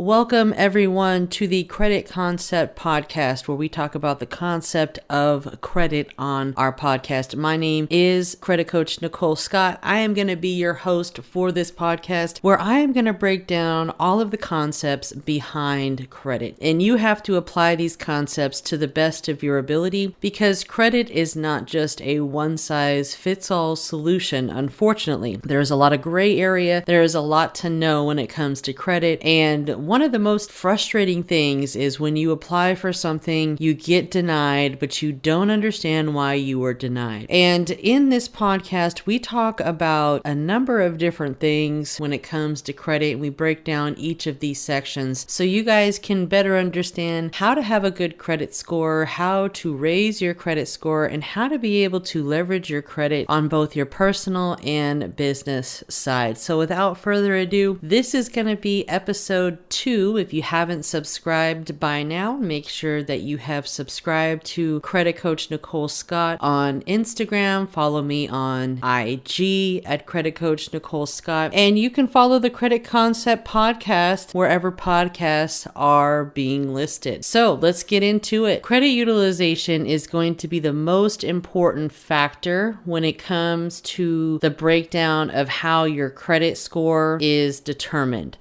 Welcome everyone to the Credit Concept Podcast, where we talk about the concept of credit on our podcast. My name is Credit Coach Nicole Scott. I am going to be your host for this podcast, where I am going to break down all of the concepts behind credit. And you have to apply these concepts to the best of your ability, because credit is not just a one-size-fits-all solution. Unfortunately, there's a lot of gray area. There is a lot to know when it comes to credit. And one of the most frustrating things is when you apply for something, you get denied, but you don't understand why you were denied. And in this podcast, we talk about a number of different things when it comes to credit. We break down each of these sections so you guys can better understand how to have a good credit score, how to raise your credit score, and how to be able to leverage your credit on both your personal and business side. So without further ado, this is going to be episode 2. If you haven't subscribed by now, make sure that you have subscribed to Credit Coach Nicole Scott on Instagram. Follow me on IG at Credit Coach Nicole Scott. And you can follow the Credit Concept Podcast wherever podcasts are being listed. So let's get into it. Credit utilization is going to be the most important factor when it comes to the breakdown of how your credit score is determined.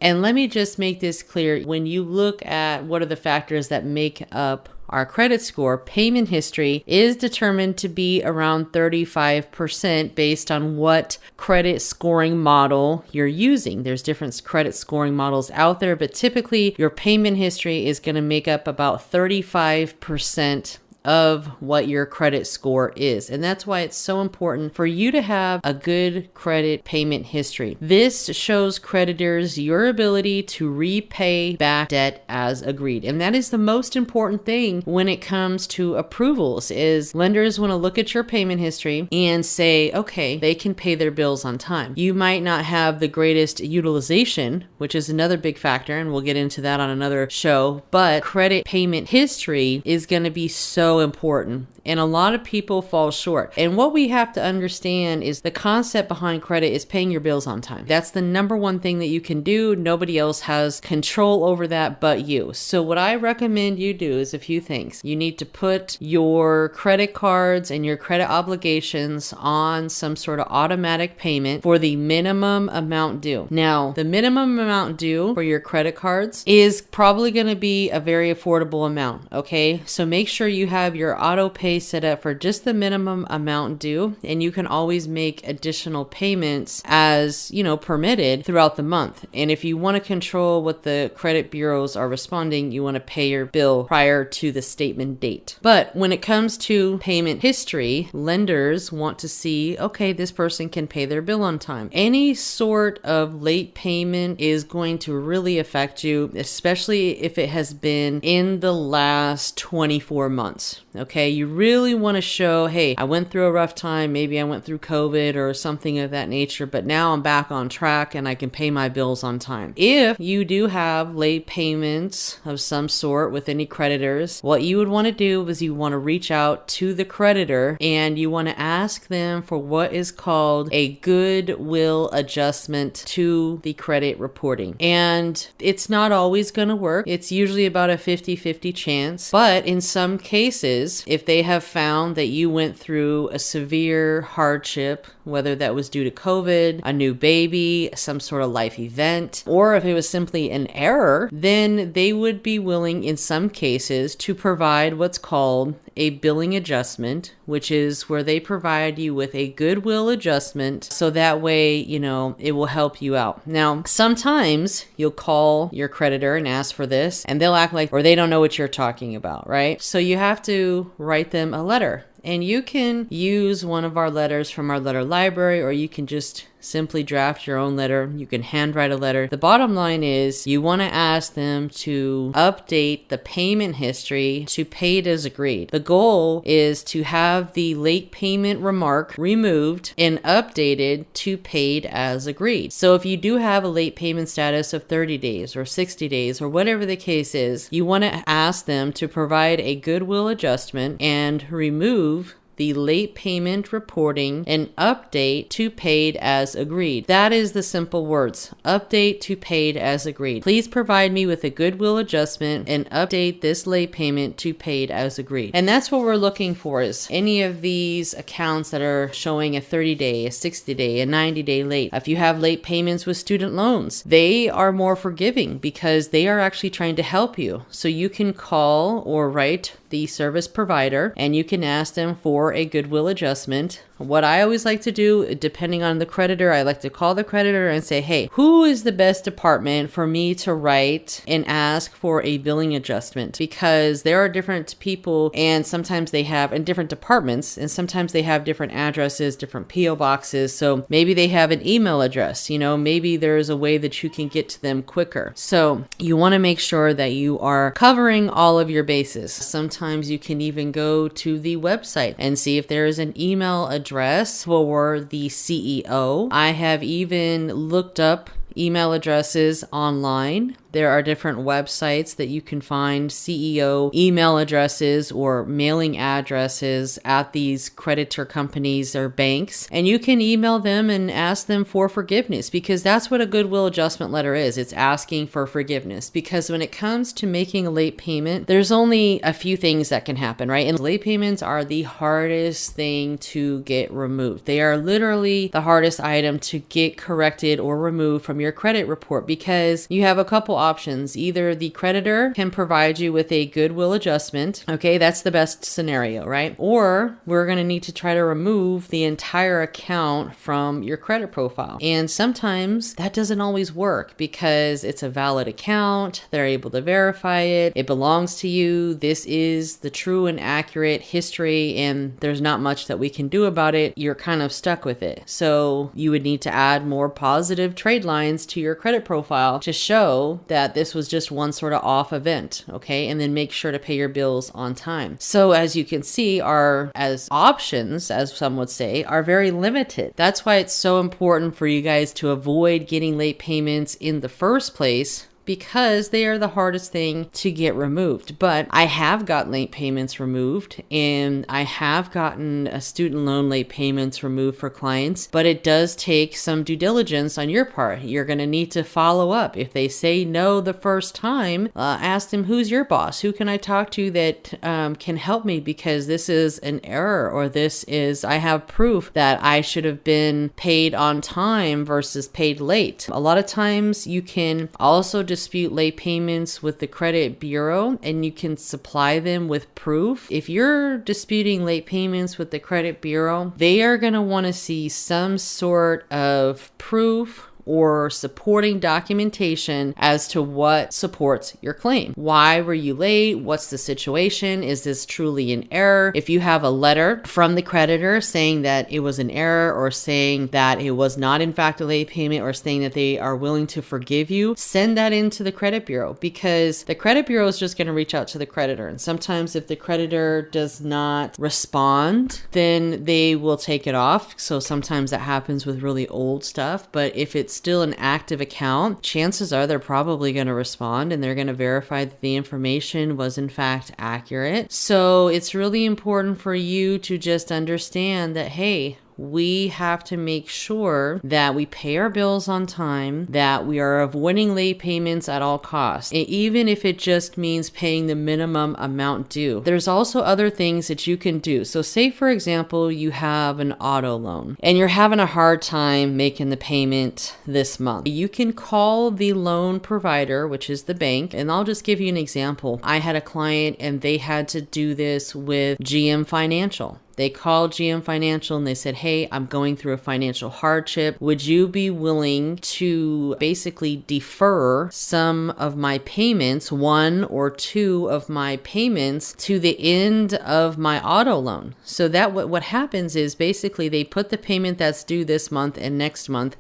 And let me just make this clear. When you look at what are the factors that make up our credit score, payment history is determined to be around 35% based on what credit scoring model you're using. There's different credit scoring models out there, but typically your payment history is going to make up about 35% of what your credit score is. And that's why it's so important for you to have a good credit payment history. This shows creditors your ability to repay back debt as agreed. And that is the most important thing when it comes to approvals, is lenders want to look at your payment history and say, okay, they can pay their bills on time. You might not have the greatest utilization, which is another big factor, and we'll get into that on another show, but credit payment history is going to be so important, and a lot of people fall short. And what we have to understand is the concept behind credit is paying your bills on time. That's the number one thing that you can do. Nobody else has control over that but you. So what I recommend you do is a few things. You need to put your credit cards and your credit obligations on some sort of automatic payment for the minimum amount due. Now, the minimum amount due for your credit cards is probably going to be a very affordable amount, okay? So make sure you have your auto pay set up for just the minimum amount due, and you can always make additional payments as permitted throughout the month. And if you want to control what the credit bureaus are responding, you want to pay your bill prior to the statement date. But when it comes to payment history, lenders want to see, okay, this person can pay their bill on time. Any sort of late payment is going to really affect you, especially if it has been in the last 24 months. Okay, you really want to show, hey, I went through a rough time. Maybe I went through COVID or something of that nature, but now I'm back on track and I can pay my bills on time. If you do have late payments of some sort with any creditors, what you would want to do is you want to reach out to the creditor and you want to ask them for what is called a goodwill adjustment to the credit reporting. And it's not always going to work. It's usually about a 50-50 chance, but in some cases, if they have found that you went through a severe hardship, whether that was due to COVID, a new baby, some sort of life event, or if it was simply an error, then they would be willing in some cases to provide what's called a billing adjustment, which is where they provide you with a goodwill adjustment so that way, it will help you out. Now, sometimes you'll call your creditor and ask for this and they'll act like, or they don't know what you're talking about, right? So you have to write them a letter. And you can use one of our letters from our letter library, or you can just simply draft your own letter. You can handwrite a letter. The bottom line is you want to ask them to update the payment history to paid as agreed. The goal is to have the late payment remark removed and updated to paid as agreed. So if you do have a late payment status of 30 days or 60 days or whatever the case is, you want to ask them to provide a goodwill adjustment and remove the late payment reporting and update to paid as agreed. That is the simple words. Update to paid as agreed. Please provide me with a goodwill adjustment and update this late payment to paid as agreed. And that's what we're looking for, is any of these accounts that are showing a 30-day, a 60-day, a 90-day late. If you have late payments with student loans, they are more forgiving because they are actually trying to help you. So you can call or write the service provider and you can ask them for a goodwill adjustment. What I always like to do, depending on the creditor, I like to call the creditor and say, hey, who is the best department for me to write and ask for a billing adjustment? Because there are different people and sometimes they have in different departments and sometimes they have different addresses, different PO boxes. So maybe they have an email address, maybe there's a way that you can get to them quicker. So you want to make sure that you are covering all of your bases. Sometimes you can even go to the website and see if there is an email address for the CEO. I have even looked up email addresses online. There are different websites that you can find CEO email addresses or mailing addresses at these creditor companies or banks. And you can email them and ask them for forgiveness, because that's what a goodwill adjustment letter is. It's asking for forgiveness. Because when it comes to making a late payment, there's only a few things that can happen, right? And late payments are the hardest thing to get removed. They are literally the hardest item to get corrected or removed from your credit report, because you have a couple options. Either the creditor can provide you with a goodwill adjustment. Okay, that's the best scenario, right? Or we're going to need to try to remove the entire account from your credit profile. And sometimes that doesn't always work because it's a valid account. They're able to verify it. It belongs to you. This is the true and accurate history, and there's not much that we can do about it. You're kind of stuck with it. So you would need to add more positive trade lines to your credit profile to show that this was just one sort of off event, okay? And then make sure to pay your bills on time. So as you can see, our options, as some would say, are very limited. That's why it's so important for you guys to avoid getting late payments in the first place, because they are the hardest thing to get removed. But I have got late payments removed, and I have gotten a student loan late payments removed for clients, but it does take some due diligence on your part. You're going to need to follow up. If they say no the first time, ask them, who's your boss? Who can I talk to that can help me, because this is an error, or I have proof that I should have been paid on time versus paid late. A lot of times you can also dispute late payments with the credit bureau, and you can supply them with proof. If you're disputing late payments with the credit bureau, they are going to want to see some sort of proof or supporting documentation as to what supports your claim. Why were you late? What's the situation? Is this truly an error? If you have a letter from the creditor saying that it was an error, or saying that it was not in fact a late payment, or saying that they are willing to forgive you, send that into the credit bureau, because the credit bureau is just going to reach out to the creditor. And sometimes if the creditor does not respond, then they will take it off. So sometimes that happens with really old stuff. But if it's still an active account, chances are they're probably going to respond, and they're going to verify that the information was in fact accurate. So it's really important for you to just understand that, hey, we have to make sure that we pay our bills on time, that we are avoiding late payments at all costs, even if it just means paying the minimum amount due. There's also other things that you can do. So say, for example, you have an auto loan and you're having a hard time making the payment this month. You can call the loan provider, which is the bank, and I'll just give you an example. I had a client and they had to do this with GM Financial. They called GM Financial and they said, hey, I'm going through a financial hardship. Would you be willing to basically defer some of my payments, one or two of my payments, to the end of my auto loan? So that what happens is basically they put the payment that's due this month and next month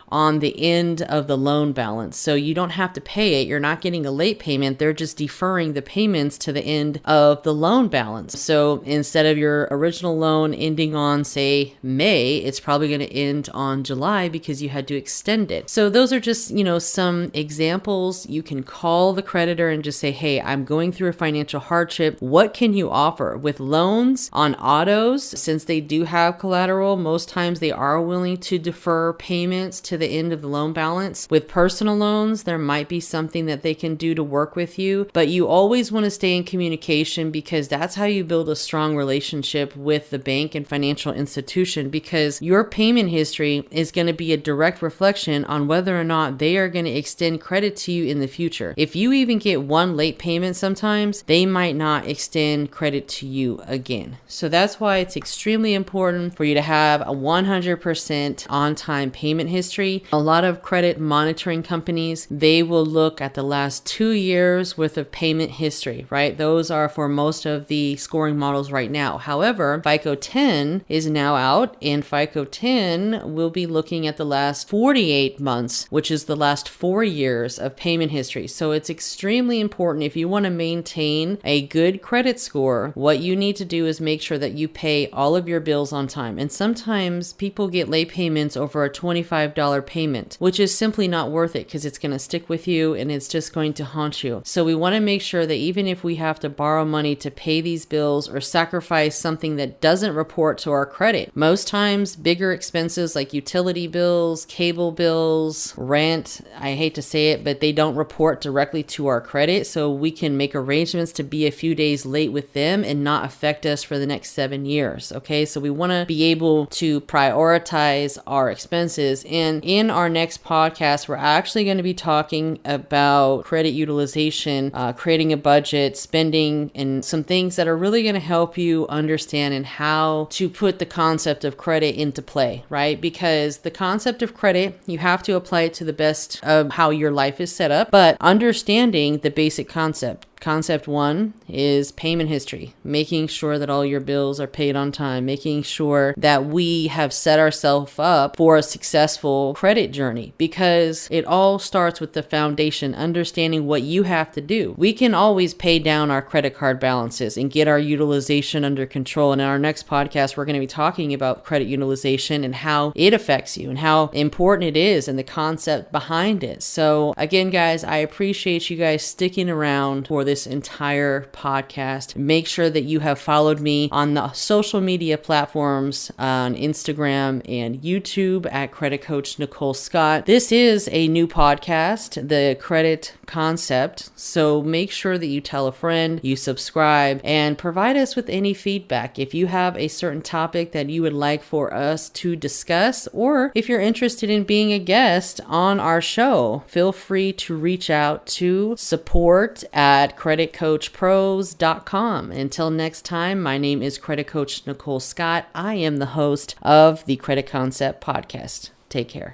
on the end of the loan balance. So you don't have to pay it. You're not getting a late payment. They're just deferring the payments to the end of the loan balance. So instead of your original loan ending on, say, May, it's probably going to end on July because you had to extend it. So those are just, some examples. You can call the creditor and just say, hey, I'm going through a financial hardship. What can you offer? With loans on autos, since they do have collateral, most times they are willing to defer payments to the end of the loan balance. With personal loans, there might be something that they can do to work with you, but you always want to stay in communication because that's how you build a strong relationship with the bank and financial institution, because your payment history is going to be a direct reflection on whether or not they are going to extend credit to you in the future. If you even get one late payment sometimes, they might not extend credit to you again. So that's why it's extremely important for you to have a 100% on-time payment history. A lot of credit monitoring companies, they will look at the last 2 years worth of payment history, right? Those are for most of the scoring models right now. However, FICO 10 is now out, and FICO 10 will be looking at the last 48 months, which is the last 4 years of payment history. So it's extremely important if you want to maintain a good credit score. What you need to do is make sure that you pay all of your bills on time. And sometimes people get late payments over a $25 payment, which is simply not worth it because it's going to stick with you and it's just going to haunt you. So we want to make sure that even if we have to borrow money to pay these bills or sacrifice something that doesn't report to our credit, most times bigger expenses like utility bills, cable bills, rent, I hate to say it, but they don't report directly to our credit. So we can make arrangements to be a few days late with them and not affect us for the next 7 years. Okay, so we want to be able to prioritize our expenses. And in our next podcast, we're actually going to be talking about credit utilization, creating a budget, spending, and some things that are really going to help you understand and how to put the concept of credit into play, right? Because the concept of credit, you have to apply it to the best of how your life is set up, but understanding the basic concept. Concept 1 is payment history, making sure that all your bills are paid on time, making sure that we have set ourselves up for a successful credit journey, because it all starts with the foundation, understanding what you have to do. We can always pay down our credit card balances and get our utilization under control. And in our next podcast, we're going to be talking about credit utilization and how it affects you and how important it is and the concept behind it. So again, guys, I appreciate you guys sticking around for this entire podcast. Make sure that you have followed me on the social media platforms on Instagram and YouTube at Credit Coach Nicole Scott. This is a new podcast, The Credit Concept. So make sure that you tell a friend, you subscribe, and provide us with any feedback. If you have a certain topic that you would like for us to discuss, or if you're interested in being a guest on our show, feel free to reach out to support@creditcoachpros.com. Until next time, my name is Credit Coach Nicole Scott. I am the host of the Credit Concept Podcast. Take care.